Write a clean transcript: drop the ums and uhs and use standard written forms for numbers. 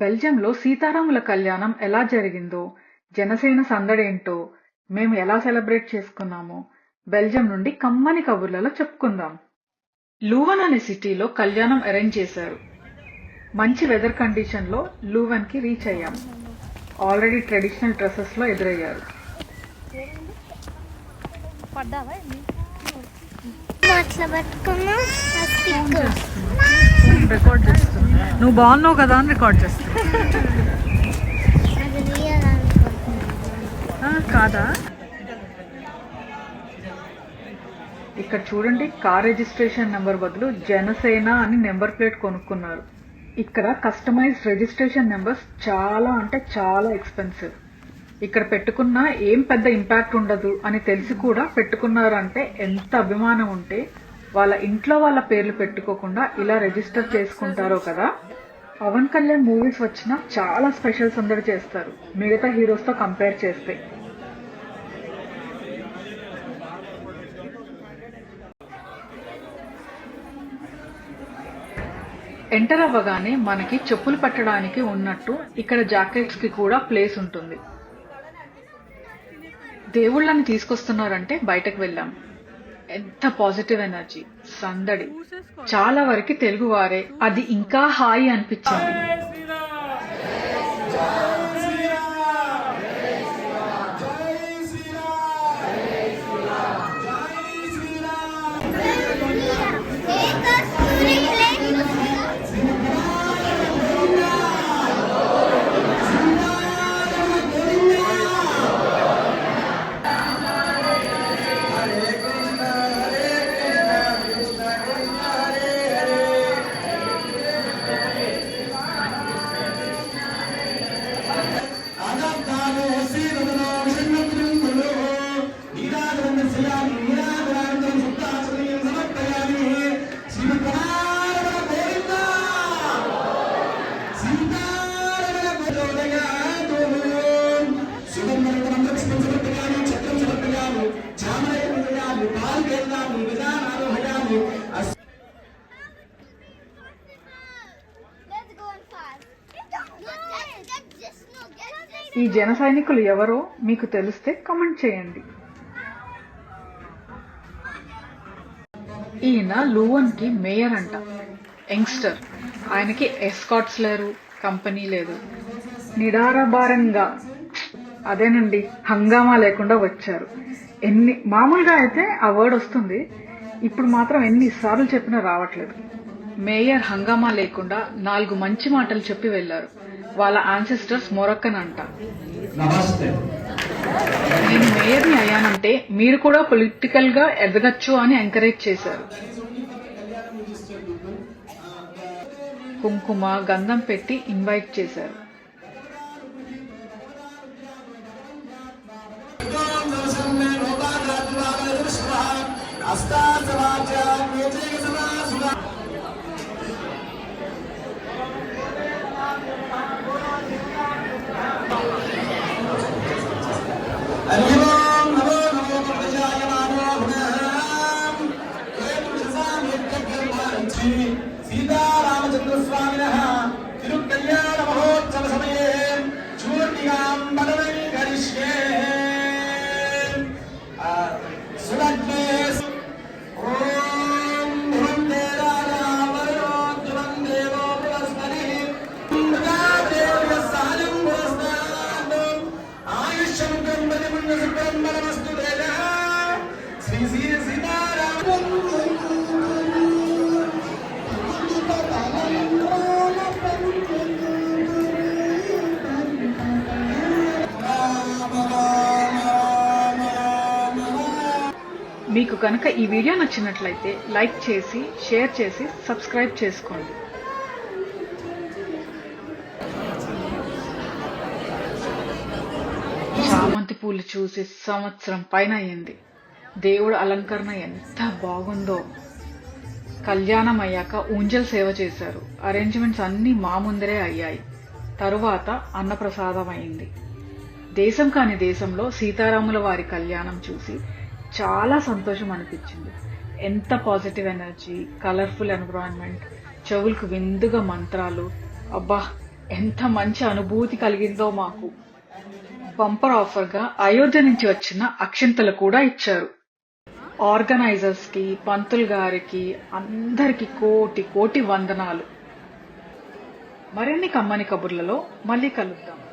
బెల్జియంలో సీతారాముల కళ్యాణం ఎలా జరిగిందో, జనసేన సందడేంటో, మేము ఎలా సెలబ్రేట్ చేసుకున్నామో బెల్జియం నుండి కమ్మని కబుర్లలో చెప్పుకుందాం. లూవెన్ అనే సిటీలో కళ్యాణం అరేంజ్ చేశారు. మంచి వెదర్ కండిషన్లో లూవెన్ కి రీచ్ అయ్యాం. ఆల్రెడీ ట్రెడిషనల్ డ్రెస్సెస్ లో ఎదురయ్యారు. రికార్డ్ చేస్తున్నా, నువ్వు బాగున్నావు కదా అని రికార్డ్ చేస్తున్నా. కాదా? ఇక్కడ చూడండి, కార్ రిజిస్ట్రేషన్ నెంబర్ బదులు జనసేన అని నెంబర్ ప్లేట్ కొనుక్కున్నారు. ఇక్కడ కస్టమైజ్డ్ రిజిస్ట్రేషన్ నెంబర్స్ చాలా అంటే చాలా ఎక్స్పెన్సివ్. ఇక్కడ పెట్టుకున్నా ఏం పెద్ద ఇంపాక్ట్ ఉండదు అని తెలిసి కూడా పెట్టుకున్నారు అంటే ఎంత అభిమానం ఉంటే వాళ్ళ ఇంట్లో వాళ్ళ పేర్లు పెట్టుకోకుండా ఇలా రిజిస్టర్ చేసుకుంటారో కదా. పవన్ కళ్యాణ్ మూవీస్ వచ్చినా చాలా స్పెషల్ సందడి చేస్తారు మిగతా హీరోస్ తో కంపేర్ చేస్తే. ఎంటర్ అవ్వగానే మనకి చెప్పులు పెట్టడానికి ఉన్నట్టు ఇక్కడ జాకెట్స్ కి కూడా ప్లేస్ ఉంటుంది. దేవుళ్ళని తీసుకొస్తున్నారంటే బయటకు వెళ్ళాం. ఎంత పాజిటివ్ ఎనర్జీ, సందడి. చాలా వరకు తెలుగు వారే, అది ఇంకా హాయి అనిపించింది. ఈ జన సైనికులు ఎవరో మీకు తెలిస్తే కామెంట్ చేయండి. ఈయన లూవెన్ కి మేయర్ అంట, యంగ్స్టర్. ఆయనకి ఎస్కాట్స్ లేరు, కంపెనీ లేదు. నిడారబారంగా, అదేనండి, హంగామా లేకుండా వచ్చారు. మామూలుగా అయితే ఆ వర్డ్ వస్తుంది, ఇప్పుడు మాత్రం ఎన్నిసార్లు చెప్పినా రావట్లేదు. మేయర్ హంగామా లేకుండా 4 మంచి మాటలు చెప్పి వెళ్లారు. వాళ్ళ ఆన్సెస్టర్స్ మొరక్కన్ అంట. నేను మేయర్ని అయ్యానంటే మీరు కూడా పొలిటికల్ గా ఎదగచ్చు అని ఎంకరేజ్ చేశారు. కుంకుమ గంధం పెట్టి ఇన్వైట్ చేశారు. సీతారామచంద్ర స్వామిన తిరుకల్యాణ మహోత్సవ సమయే చూర్ణిగాం బలవై గరిష్యే సులగ్నే ఓం భువందే రామవరోద్వం దేవో బృహస్పతి దేవ్య సాయం పురస్నాదం ఆయుష్యం బ్రహ్మది పుణ్యసుఖం బలమస్తు తేజ శ్రీ శ్రీ సీతారామ. మీకు కనుక ఈ వీడియో నచ్చినట్లయితే లైక్ చేసి, షేర్ చేసి, సబ్స్క్రైబ్ చేసుకోండి. చామంతి పూలు చూసి సంవత్సరం పైన అయ్యింది. దేవుడు అలంకరణ ఎంత బాగుందో. కళ్యాణం అయ్యాక ఊంజల్ సేవ చేశారు. అరేంజ్మెంట్స్ అన్ని మా ముందరే అయ్యాయి. తరువాత అన్నప్రసాదం అయింది. దేశం కాని దేశంలో సీతారాముల వారి కళ్యాణం చూసి చాలా సంతోషం అనిపించింది. ఎంత పాజిటివ్ ఎనర్జీ, కలర్ఫుల్ ఎన్విరాన్మెంట్, చెవులకు విందుగా మంత్రాలు. అబ్బా, ఎంత మంచి అనుభూతి కలిగిందో మాకు. బంపర్ ఆఫర్గా అయోధ్య నుంచి వచ్చిన అక్షింతలు కూడా ఇచ్చారు. ఆర్గనైజర్స్ కి, పంతులు గారికి, అందరికి కోటి కోటి వందనాలు. మరిన్ని కమ్మని కబుర్లలో మళ్ళీ కలుద్దాం.